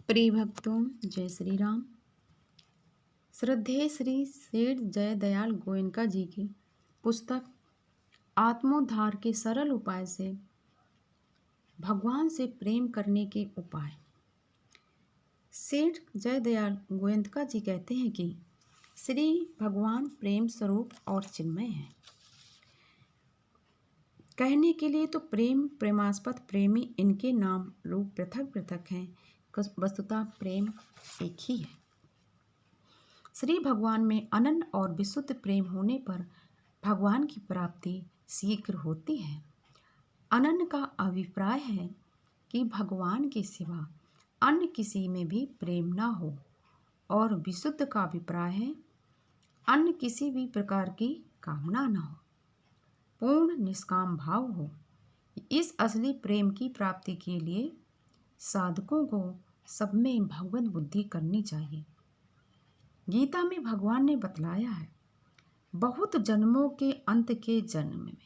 प्रिय भक्तों, जय श्री राम। श्रद्धेय श्री सेठ जयदयाल गोयनका जी की पुस्तक आत्मोद्धार के सरल उपाय से भगवान से प्रेम करने के उपाय। सेठ जयदयाल गोयनका जी कहते हैं कि श्री भगवान प्रेम स्वरूप और चिन्मय है। कहने के लिए तो प्रेम, प्रेमास्पद, प्रेमी इनके नाम रूप पृथक पृथक हैं, वस्तुतः प्रेम एक ही है। श्री भगवान में अनन्य और विशुद्ध प्रेम होने पर भगवान की प्राप्ति शीघ्र होती है। अनन्य का अभिप्राय है कि भगवान के सिवा अन्य किसी में भी प्रेम ना हो, और विशुद्ध का अभिप्राय है अन्य किसी भी प्रकार की कामना न हो, पूर्ण निष्काम भाव हो। इस असली प्रेम की प्राप्ति के लिए साधकों को सब में भगवत बुद्धि करनी चाहिए। गीता में भगवान ने बतलाया है, बहुत जन्मों के अंत के जन्म में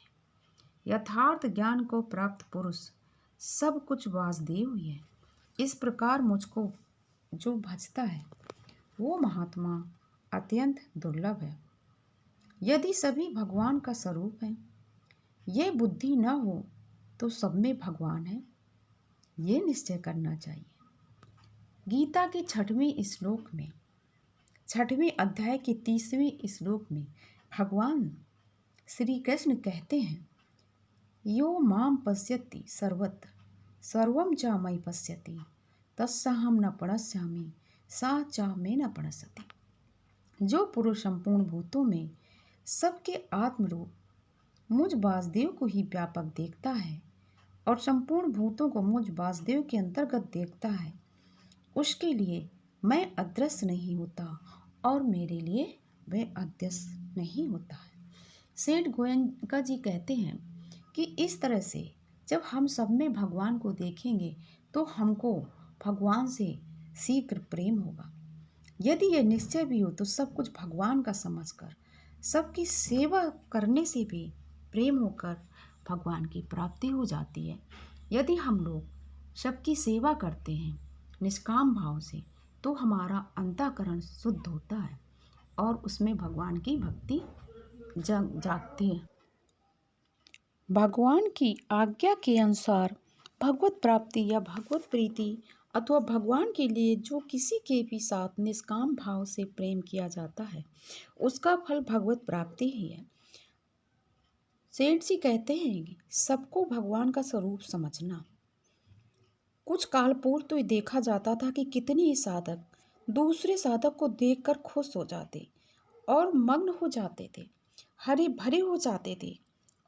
यथार्थ ज्ञान को प्राप्त पुरुष सब कुछ वासुदेव ही है। इस प्रकार मुझको जो भजता है वो महात्मा अत्यंत दुर्लभ है। यदि सभी भगवान का स्वरूप है, ये बुद्धि न हो तो सब में भगवान है, ये निश्चय करना चाहिए। गीता के 6वें श्लोक में, 6वें अध्याय के 30वें श्लोक में भगवान श्री कृष्ण कहते हैं, यो माम पश्यति सर्वत्र सर्वम च मयि पश्यति तस्साहं न प्रणश्यामि सा च मे न प्रणश्यति। जो पुरुष संपूर्ण भूतों में सबके आत्मरूप मुझ वासुदेव को ही व्यापक देखता है और संपूर्ण भूतों को मुझ वासुदेव के अंतर्गत देखता है, उसके लिए मैं अदृश्य नहीं होता और मेरे लिए वह अदृश्य नहीं होता है। सेठ गोयनका जी कहते हैं कि इस तरह से जब हम सब में भगवान को देखेंगे तो हमको भगवान से शीघ्र प्रेम होगा। यदि यह निश्चय भी हो तो सब कुछ भगवान का समझकर सबकी सेवा करने से भी प्रेम होकर भगवान की प्राप्ति हो जाती है। यदि हम लोग सबकी सेवा करते हैं निष्काम भाव से तो हमारा अंतःकरण शुद्ध होता है और उसमें भगवान की भक्ति जागती है। भगवान की आज्ञा के अनुसार भगवत प्राप्ति या भगवत प्रीति अथवा भगवान के लिए जो किसी के भी साथ निष्काम भाव से प्रेम किया जाता है उसका फल भगवत प्राप्ति ही है। सेठ जी कहते हैं कि सबको भगवान का स्वरूप समझना। कुछ काल पूर्व तो ये देखा जाता था कि कितने ही साधक दूसरे साधक को देखकर खुश हो जाते और मग्न हो जाते थे, हरे भरे हो जाते थे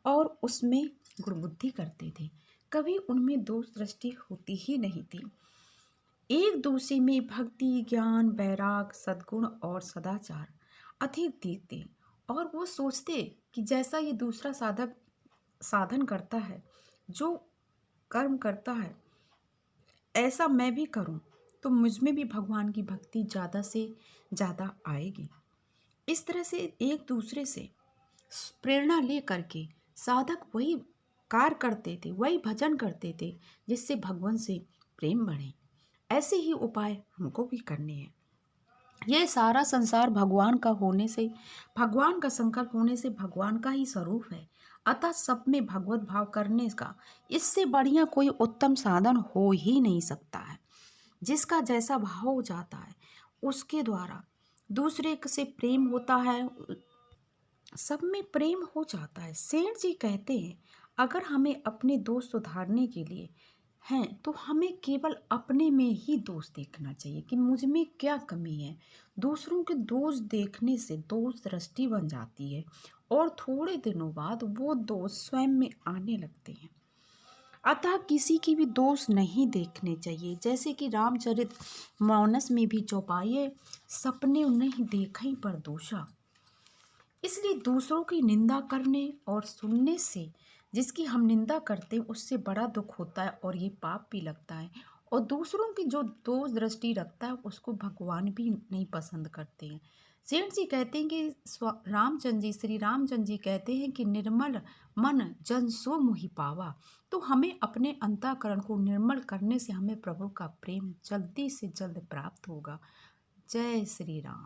और उसमें गुणबुद्धि करते थे। कभी उनमें दोष दृष्टि होती ही नहीं थी। एक दूसरे में भक्ति, ज्ञान, वैराग, सद्गुण और सदाचार अधिक दिखते और वो सोचते कि जैसा ये दूसरा साधक साधन करता है, जो कर्म करता है, ऐसा मैं भी करूं तो मुझ में भी भगवान की भक्ति ज़्यादा से ज़्यादा आएगी। इस तरह से एक दूसरे से प्रेरणा ले करके साधक वही कार्य करते थे, वही भजन करते थे जिससे भगवान से प्रेम बढ़े। ऐसे ही उपाय हमको भी करने हैं। ये सारा संसार भगवान का होने से, भगवान का संकल्प होने से भगवान का ही स्वरूप है। अतः सब में भगवत भाव करने का इससे बढ़िया कोई उत्तम साधन हो ही नहीं सकता है। जिसका जैसा भाव हो जाता है उसके द्वारा दूसरे से प्रेम होता है, सब में प्रेम हो जाता है। सेठ जी कहते हैं, अगर हमें अपने दोष सुधारने के लिए हैं तो हमें केवल अपने में ही दोष देखना चाहिए कि मुझ में क्या कमी है। दूसरों के दोष देखने से दोष दृष्टि बन जाती है और थोड़े दिनों बाद वो दोष स्वयं में आने लगते हैं। अतः किसी की भी दोष नहीं देखने चाहिए। जैसे कि रामचरित मानस में भी चौपाई, सपने नहीं देखई पर दोषा। इसलिए दूसरों की निंदा करने और सुनने से जिसकी हम निंदा करते हैं उससे बड़ा दुख होता है और ये पाप भी लगता है। और दूसरों की जो दोष दृष्टि रखता है उसको भगवान भी नहीं पसंद करते हैं। सेठ जी कहते हैं कि रामचंद्र जी, श्री रामचंद्र जी कहते हैं कि निर्मल मन जन सो मोहि पावा। तो हमें अपने अंतःकरण को निर्मल करने से हमें प्रभु का प्रेम जल्दी से जल्द प्राप्त होगा। जय श्री राम।